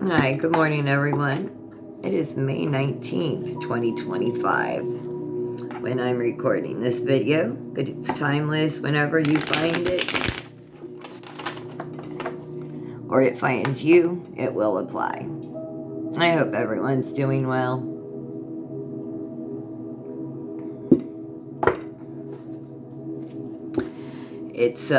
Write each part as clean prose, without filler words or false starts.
Hi, good morning, everyone. It is May 19th, 2025, when I'm recording this video, but it's timeless whenever you find it, or it finds you, it will apply. I hope everyone's doing well. It's,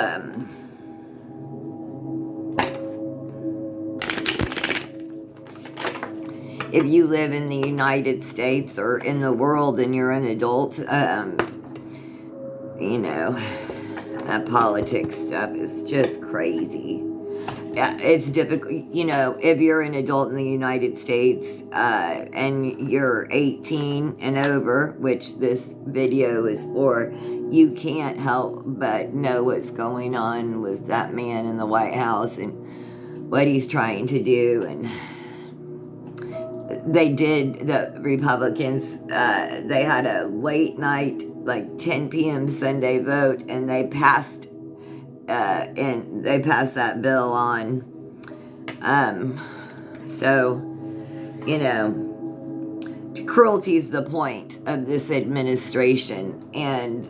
if you live in the United States or in the world and you're an adult, politics stuff is just crazy. Yeah, it's difficult. If you're an adult in the United States and you're 18 and over, which this video is for, you can't help but know what's going on with that man in the White House and what he's trying to do. And the Republicans, they had a late night, like 10 p.m. Sunday vote, and they passed that bill on. Cruelty is the point of this administration, and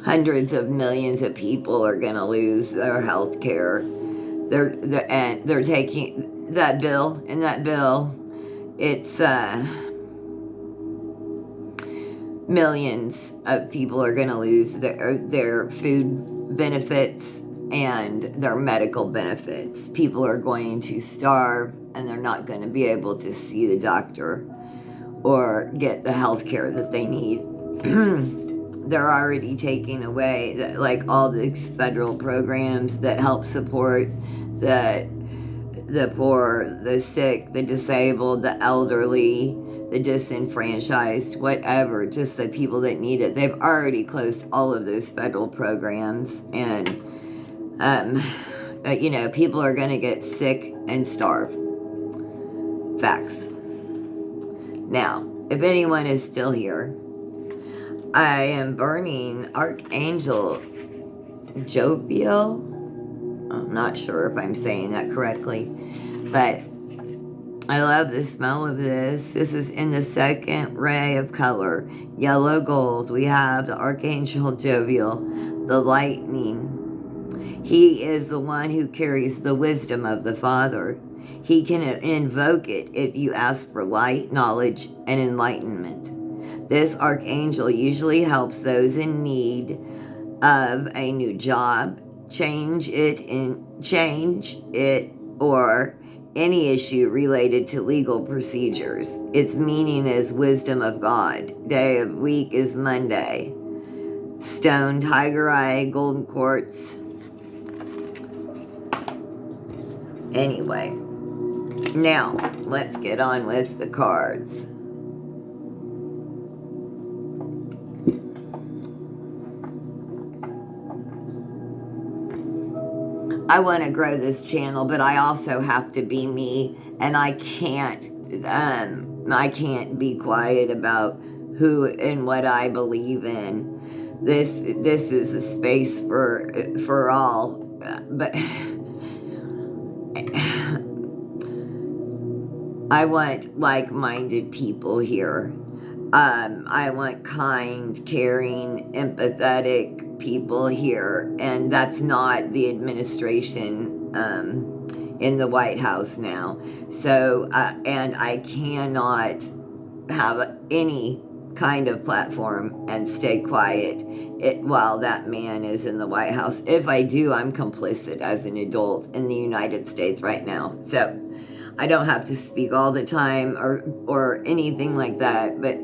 hundreds of millions of people are going to lose their health care. They're taking that bill. In that bill, it's millions of people are going to lose their food benefits and their medical benefits. People are going to starve, and they're not going to be able to see the doctor or get the health care that they need. They're already taking away all these federal programs that help support the poor, the sick, the disabled, the elderly, the disenfranchised, whatever, just the people that need it. They've already closed all of those federal programs, and people are going to get sick and starve. Facts. Now, if anyone is still here, I am burning Archangel Jovial. I'm not sure if I'm saying that correctly, but I love the smell of this. This is in the second ray of color, yellow gold. We have the Archangel Jovial, the lightning. He is the one who carries the wisdom of the Father. He can invoke it if you ask for light, knowledge, and enlightenment. This archangel usually helps those in need of a new job, change it, or any issue related to legal procedures. Its meaning is wisdom of God. Day of week is Monday. Stone, tiger eye, golden quartz. Anyway, now let's get on with the cards. I want to grow this channel, but I also have to be me, and I can't be quiet about who and what I believe in. This is a space for all, but I want like-minded people here. I want kind, caring, empathetic people here, and that's not the administration in the White House now. So, and I cannot have any kind of platform and stay quiet while that man is in the White House. If I do, I'm complicit as an adult in the United States right now. So I don't have to speak all the time or anything like that, but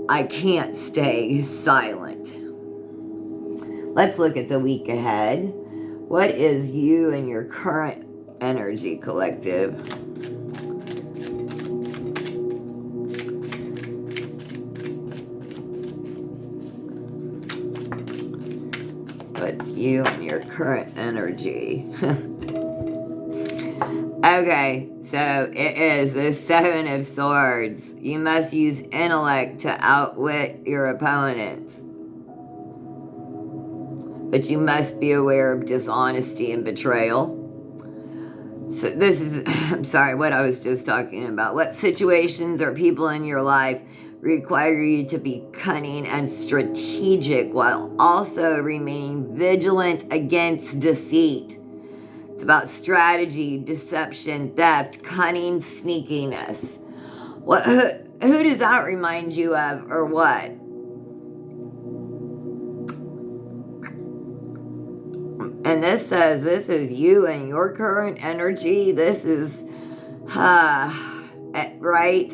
I can't stay silent. Let's look at the week ahead. What is you and your current energy, collective? What's you and your current energy? Okay, so it is the Seven of Swords. You must use intellect to outwit your opponents. But you must be aware of dishonesty and betrayal. So this is, I'm sorry, what I was just talking about. What situations or people in your life require you to be cunning and strategic while also remaining vigilant against deceit? It's about strategy, deception, theft, cunning, sneakiness. Who does that remind you of, or what? And this says this is you and your current energy. This is, right?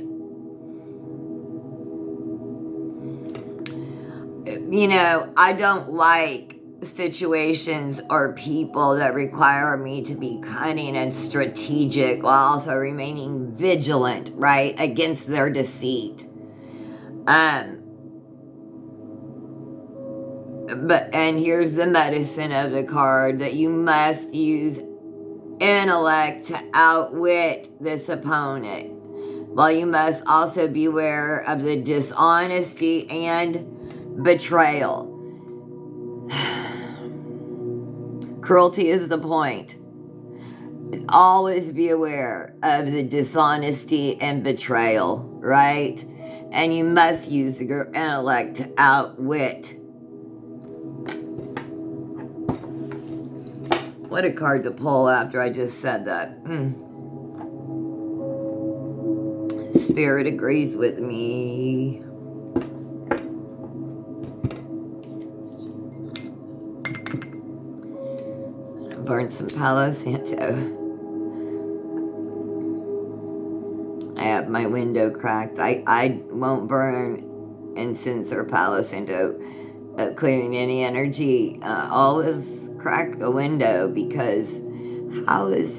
You know, I don't like situations or people that require me to be cunning and strategic while also remaining vigilant, right, against their deceit. And here's the medicine of the card, that you must use intellect to outwit this opponent, while you must also beware of the dishonesty and betrayal. Cruelty is the point. Always be aware of the dishonesty and betrayal, right? And you must use your intellect to outwit. What a card to pull after I just said that. Spirit agrees with me. Burn some Palo Santo. I have my window cracked. I won't burn incense or Palo Santo clearing any energy. Always crack the window, because how is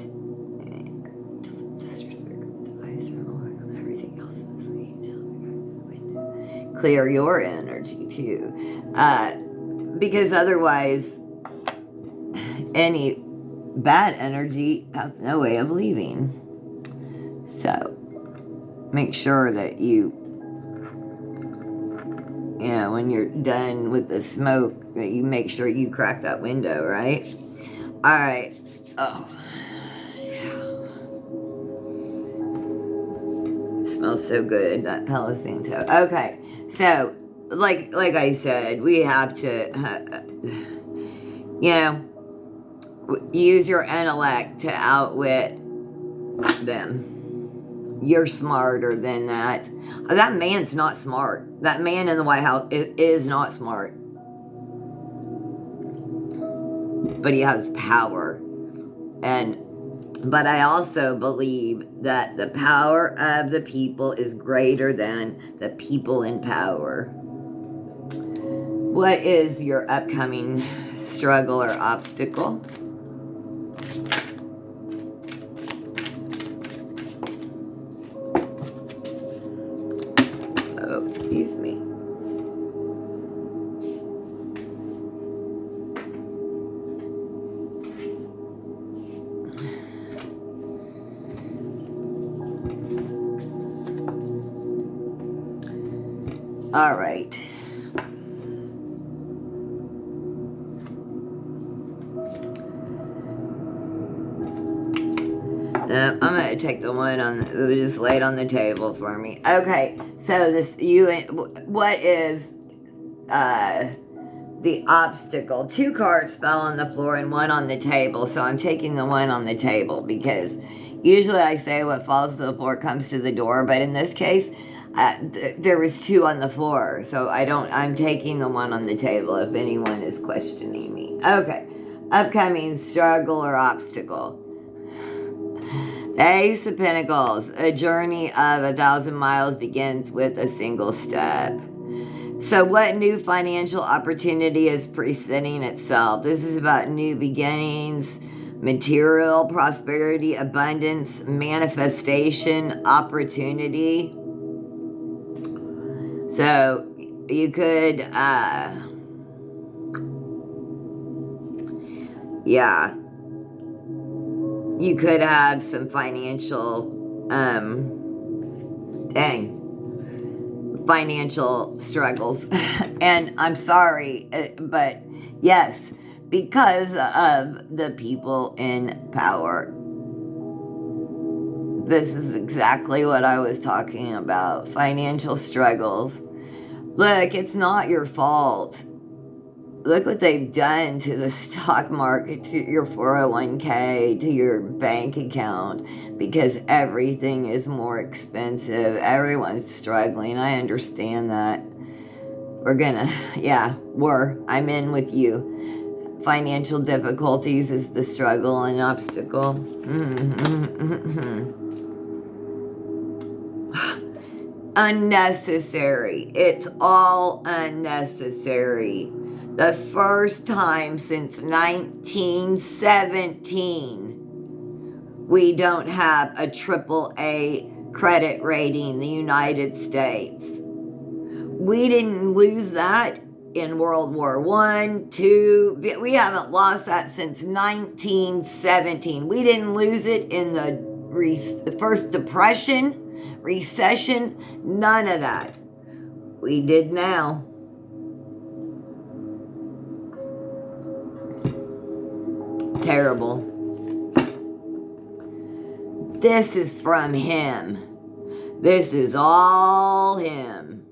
everything else must leave now? Clear your energy too, because otherwise any bad energy has no way of leaving. So make sure that you know, when you're done with the smoke, that you make sure you crack that window, right? All right. Oh, it smells so good, that Palo Santo. Okay, so like I said, we have to, use your intellect to outwit them. You're smarter than that. That man's not smart. That man in the White House is not smart. But he has power. But I also believe that the power of the people is greater than the people in power. What is your upcoming struggle or obstacle? Oh, excuse me. All right. I'm going to take the one just laid on the table for me. Okay, so what is the obstacle? 2 cards fell on the floor and 1 on the table, so I'm taking the 1 on the table, because usually I say what falls to the floor comes to the door, but in this case, there was 2 on the floor, so I'm taking the 1 on the table if anyone is questioning me. Okay, upcoming struggle or obstacle. The Ace of Pentacles, a journey of 1,000 miles begins with a single step. So what new financial opportunity is presenting itself? This is about new beginnings, material prosperity, abundance, manifestation, opportunity. So you could, you could have some financial, financial struggles. And I'm sorry, but yes, because of the people in power. This is exactly what I was talking about. Financial struggles. Look, it's not your fault. Look what they've done to the stock market, to your 401k, to your bank account, because everything is more expensive. Everyone's struggling. I understand that. I'm in with you. Financial difficulties is the struggle and obstacle. Unnecessary. It's all unnecessary. The first time since 1917 we don't have a AAA credit rating in the United States. We didn't lose that in World War I, II. We haven't lost that since 1917. We didn't lose it in the first depression, recession, none of that. We did now. Terrible. This is from him. This is all him.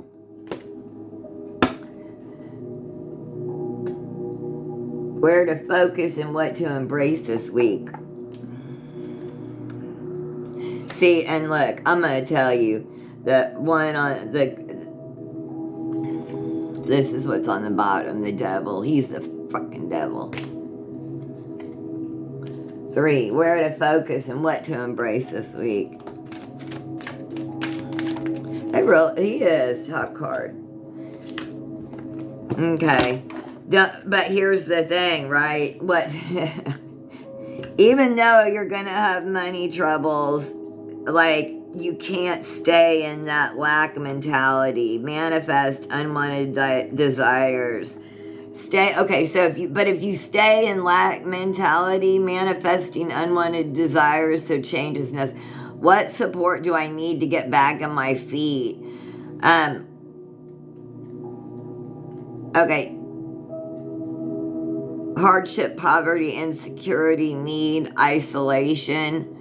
Where to focus and what to embrace this week. See, and look, I'm going to tell you, the one on the, this is what's on the bottom, the devil. He's the fucking devil. 3, where to focus and what to embrace this week. He is top card. Okay. But here's the thing, right? Even though you're going to have money troubles, like, you can't stay in that lack mentality. Manifest unwanted desires. If you stay in lack mentality, manifesting unwanted desires, so change is necessary. What support do I need to get back on my feet? Okay. Hardship, poverty, insecurity, need, isolation.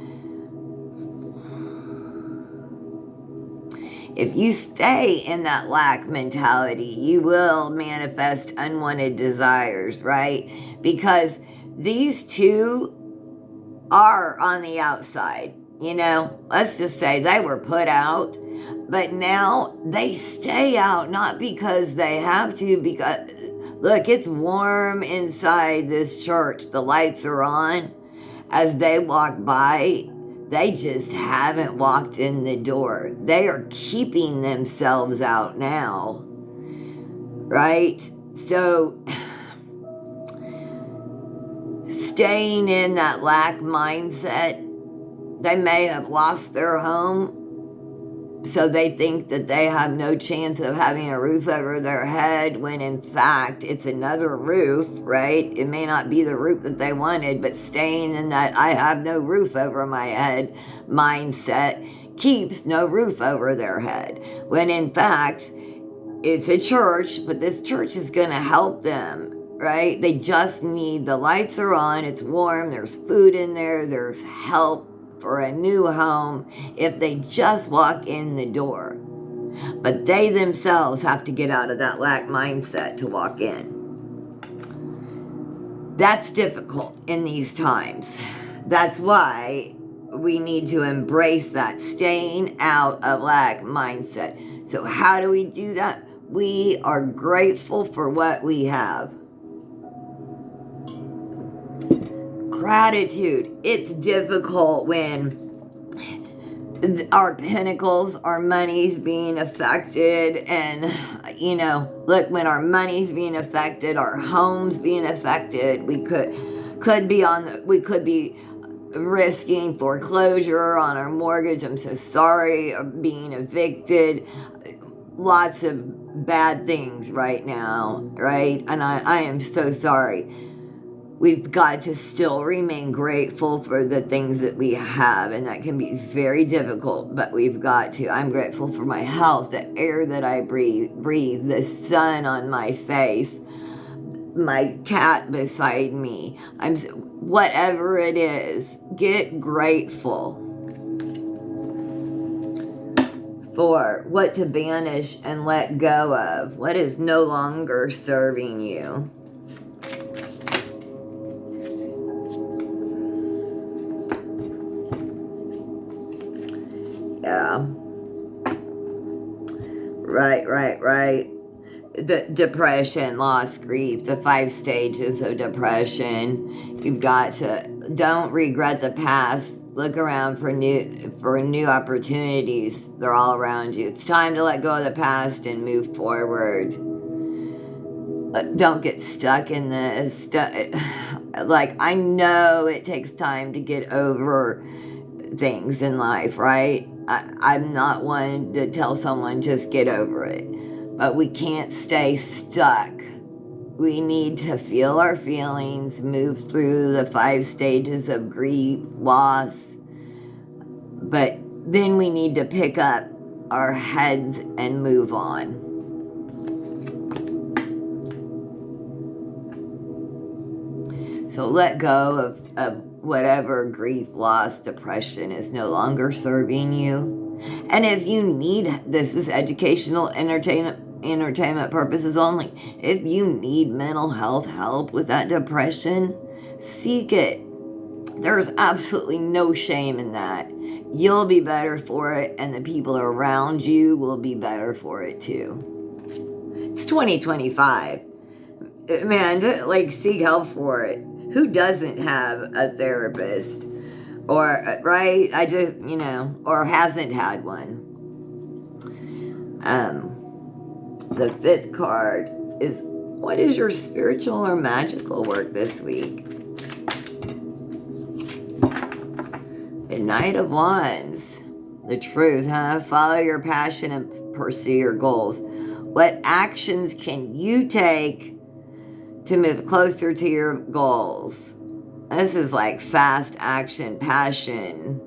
If you stay in that lack mentality, you will manifest unwanted desires, right? Because these two are on the outside. Let's just say they were put out, but now they stay out, not because they have to, because, look, it's warm inside this church. The lights are on. As they walk by, they just haven't walked in the door. They are keeping themselves out now, right? So, staying in that lack mindset, they may have lost their home, so they think that they have no chance of having a roof over their head, when in fact it's another roof, right? It may not be the roof that they wanted, but staying in that I have no roof over my head mindset keeps no roof over their head, when in fact it's a church, but this church is going to help them, right? They just need, the lights are on, it's warm, there's food in there, there's help for a new home if they just walk in the door. But they themselves have to get out of that lack mindset to walk in. That's difficult in these times. That's why we need to embrace that staying out of lack mindset. So how do we do that? We are grateful for what we have. Gratitude. It's difficult when our pinnacles, our money's being affected, and look, when our money's being affected, our home's being affected, we could be risking foreclosure on our mortgage. I'm so sorry. Being evicted. Lots of bad things right now, right? And I am so sorry. We've got to still remain grateful for the things that we have, and that can be very difficult, but we've got to. I'm grateful for my health, the air that I breathe, the sun on my face, my cat beside me. Whatever it is, get grateful. 4, what to banish and let go of. What is no longer serving you. Yeah. Right. The depression, loss, grief, the 5 stages of depression. You've got to, don't regret the past. Look around for new opportunities. They're all around you. It's time to let go of the past and move forward. Don't get stuck in this. Like, I know it takes time to get over things in life, right? I'm not one to tell someone just get over it. But we can't stay stuck. We need to feel our feelings, move through the 5 stages of grief, loss. But then we need to pick up our heads and move on. So let go of whatever grief, loss, depression is no longer serving you. And if you need, this is educational, entertainment purposes only. If you need mental health help with that depression, seek it. There's absolutely no shame in that. You'll be better for it, and the people around you will be better for it too. It's 2025. Man, like, seek help for it. Who doesn't have a therapist? Or, right? Or hasn't had one. The 5th card is, what is your spiritual or magical work this week? The Knight of Wands. The truth, huh? Follow your passion and pursue your goals. What actions can you take to move closer to your goals? This is like fast action, passion.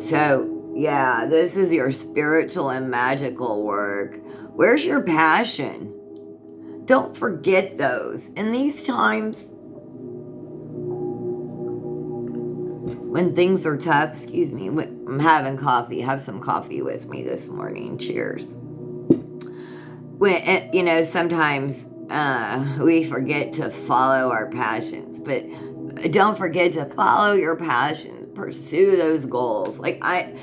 So, yeah, this is your spiritual and magical work. Where's your passion? Don't forget those. In these times, when things are tough, excuse me, I'm having coffee. Have some coffee with me this morning. Cheers. Sometimes we forget to follow our passions, but don't forget to follow your passions, pursue those goals. Like I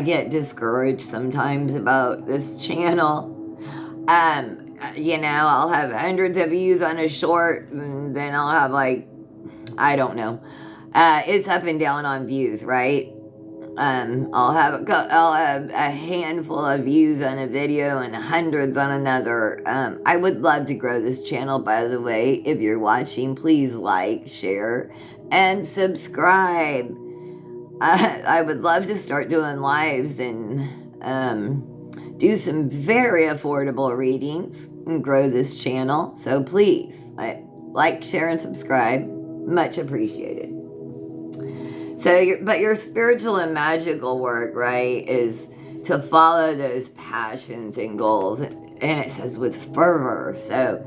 get discouraged sometimes about this channel. I'll have hundreds of views on a short, and then I'll have I don't know. It's up and down on views, right? I'll have a handful of views on a video and hundreds on another. I would love to grow this channel, by the way. If you're watching, please like, share, and subscribe. I would love to start doing lives and do some very affordable readings and grow this channel. So please, like, share, and subscribe. Much appreciated. So, your spiritual and magical work, right, is to follow those passions and goals. And it says with fervor. So,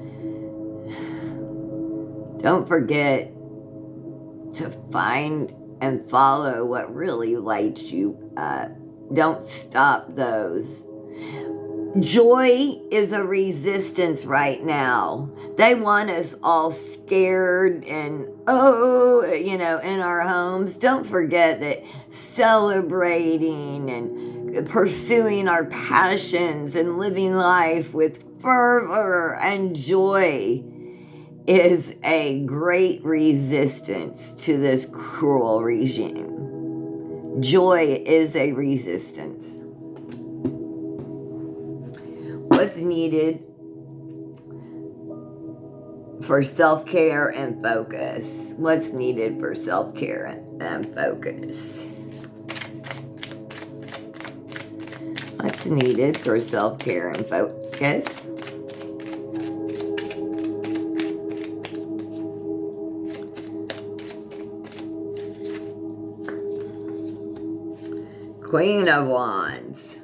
don't forget to find and follow what really lights you up. Don't stop those. Joy is a resistance right now. They want us all scared and, in our homes. Don't forget that celebrating and pursuing our passions and living life with fervor and joy is a great resistance to this cruel regime. Joy is a resistance. What's needed for self-care and focus? What's needed for self-care and focus? What's needed for self-care and focus? Queen of Wands.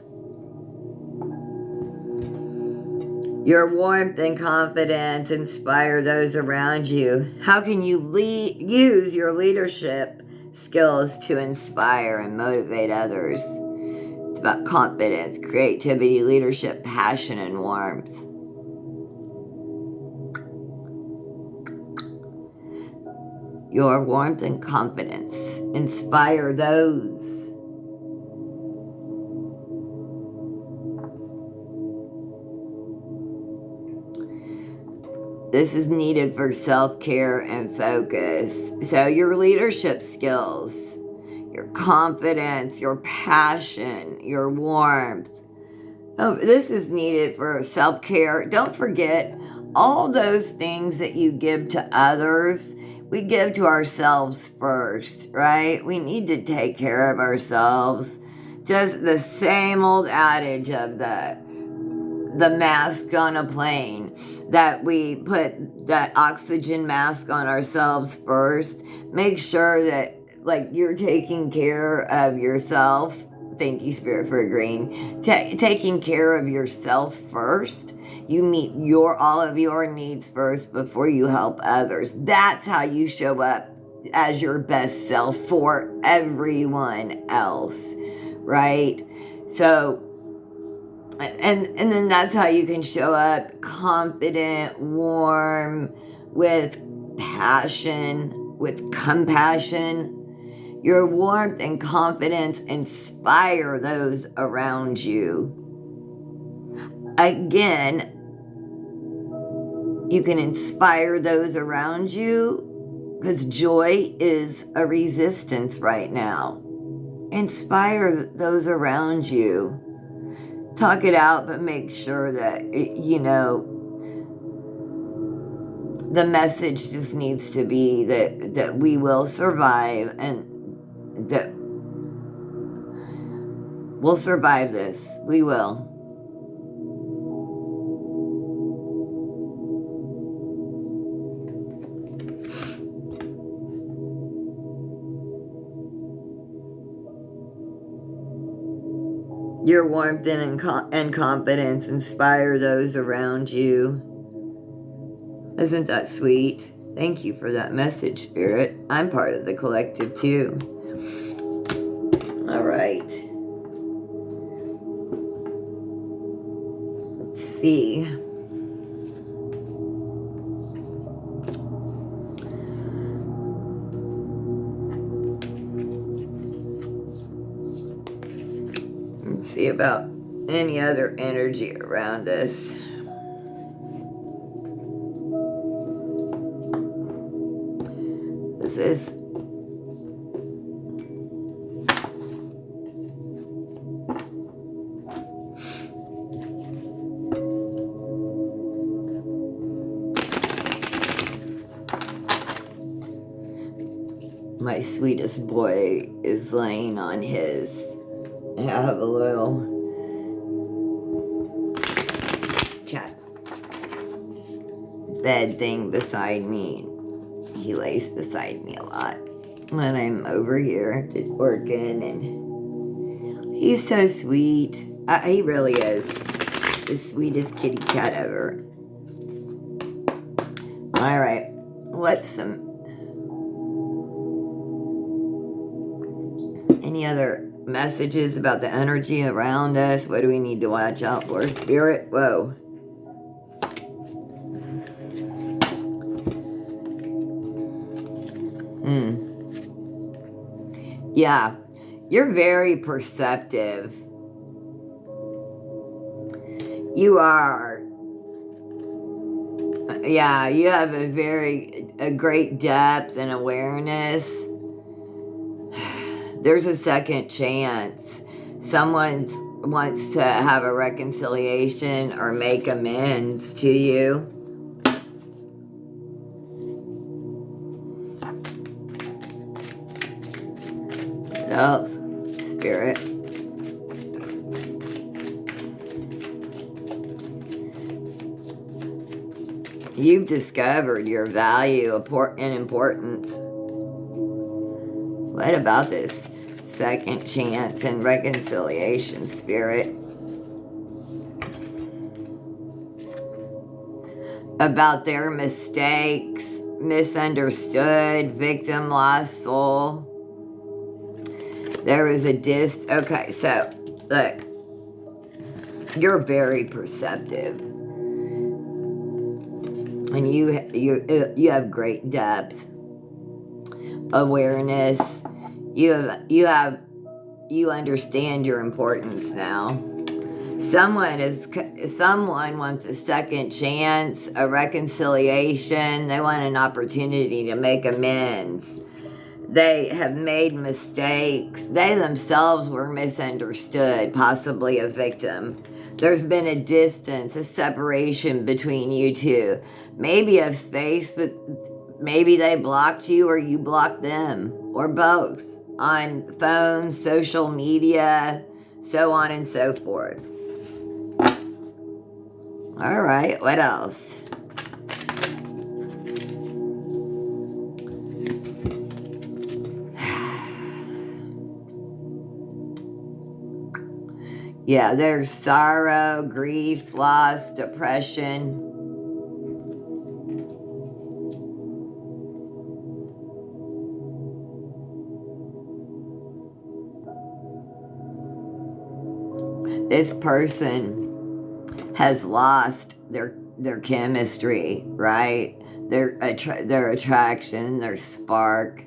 Your warmth and confidence inspire those around you. How can you use your leadership skills to inspire and motivate others. It's about confidence, creativity, leadership, passion, and warmth. Your warmth and confidence. Inspire those. This is needed for self-care and focus. So your leadership skills, your confidence, your passion, your warmth. Oh, this is needed for self-care. Don't forget all those things that you give to others. We give to ourselves first, right? We need to take care of ourselves. Just the same old adage of the mask on a plane, that we put that oxygen mask on ourselves first. Make sure that you're taking care of yourself. Thank you, Spirit, for agreeing. Taking care of yourself first. You meet all of your needs first before you help others. That's how you show up as your best self for everyone else, right? So, and then that's how you can show up confident, warm, with passion, with compassion. Your warmth and confidence inspire those around you. Again, you can inspire those around you because joy is a resistance right now. Inspire those around you. Talk it out, but make sure that, the message just needs to be that we will survive and that we'll survive this. We will. Your warmth and confidence inspire those around you. Isn't that sweet? Thank you for that message, Spirit. I'm part of the collective, too. All right. Let's see. Let's see about any other energy around us. This is my sweetest boy is laying on his. I have a little cat bed thing beside me. He lays beside me a lot when I'm over here working, and he's so sweet. He really is the sweetest kitty cat ever. All right, any other messages about the energy around us? What do we need to watch out for, Spirit? Whoa. Yeah, you're very perceptive. You are. Yeah, you have a great depth and awareness. There's a second chance. Someone wants to have a reconciliation or make amends to you. What else, Spirit? You've discovered your value and importance. What about this second chance and reconciliation, Spirit? About their mistakes, misunderstood, victim, lost soul. There was a okay, so, look, you're very perceptive. And you have great depth, awareness. You understand your importance now. Someone wants a second chance, a reconciliation. They want an opportunity to make amends. They have made mistakes. They themselves were misunderstood, possibly a victim. There's been a distance, a separation between you two. Maybe a space, but maybe they blocked you or you blocked them, or both, on phones, social media, so on and so forth. All right, what else? Yeah, there's sorrow, grief, loss, depression. This person has lost their chemistry, right? Their attraction, their spark.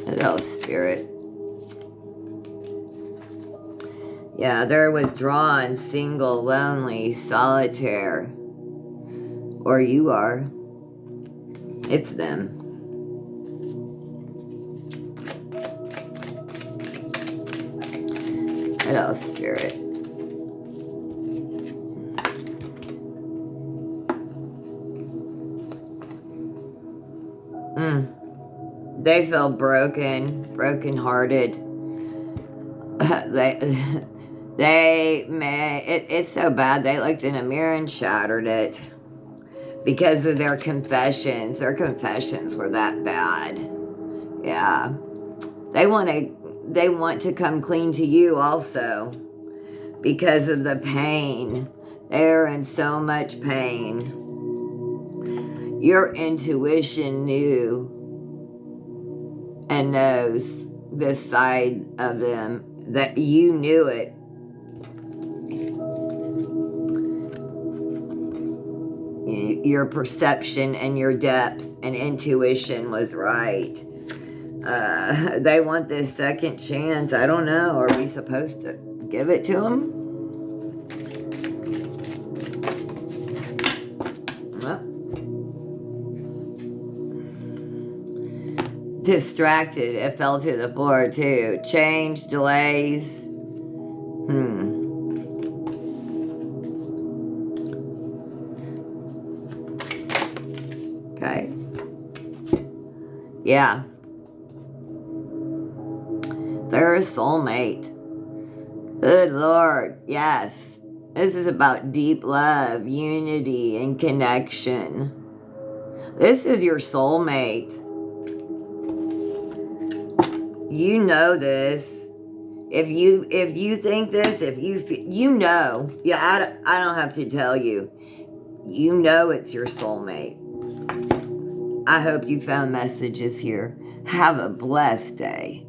What else, Spirit? Yeah, they're withdrawn, single, lonely, solitaire. Or you are. It's them. What else, Spirit? They feel brokenhearted. It's so bad they looked in a mirror and shattered it because of their confessions. Their confessions were that bad. Yeah. They want to come clean to you also because of the pain. They're in so much pain. Your intuition knew and knows this side of them, that you knew it. Your perception and your depth and intuition was right. They want this second chance. I don't know. Are we supposed to give it to them? Well, distracted. It fell to the floor too. Change, delays. Okay. Yeah. They're a soulmate. Good Lord. Yes. This is about deep love, unity, and connection. This is your soulmate. You know this. If you think this, you know. Yeah, I don't have to tell you. You know it's your soulmate. I hope you found messages here. Have a blessed day.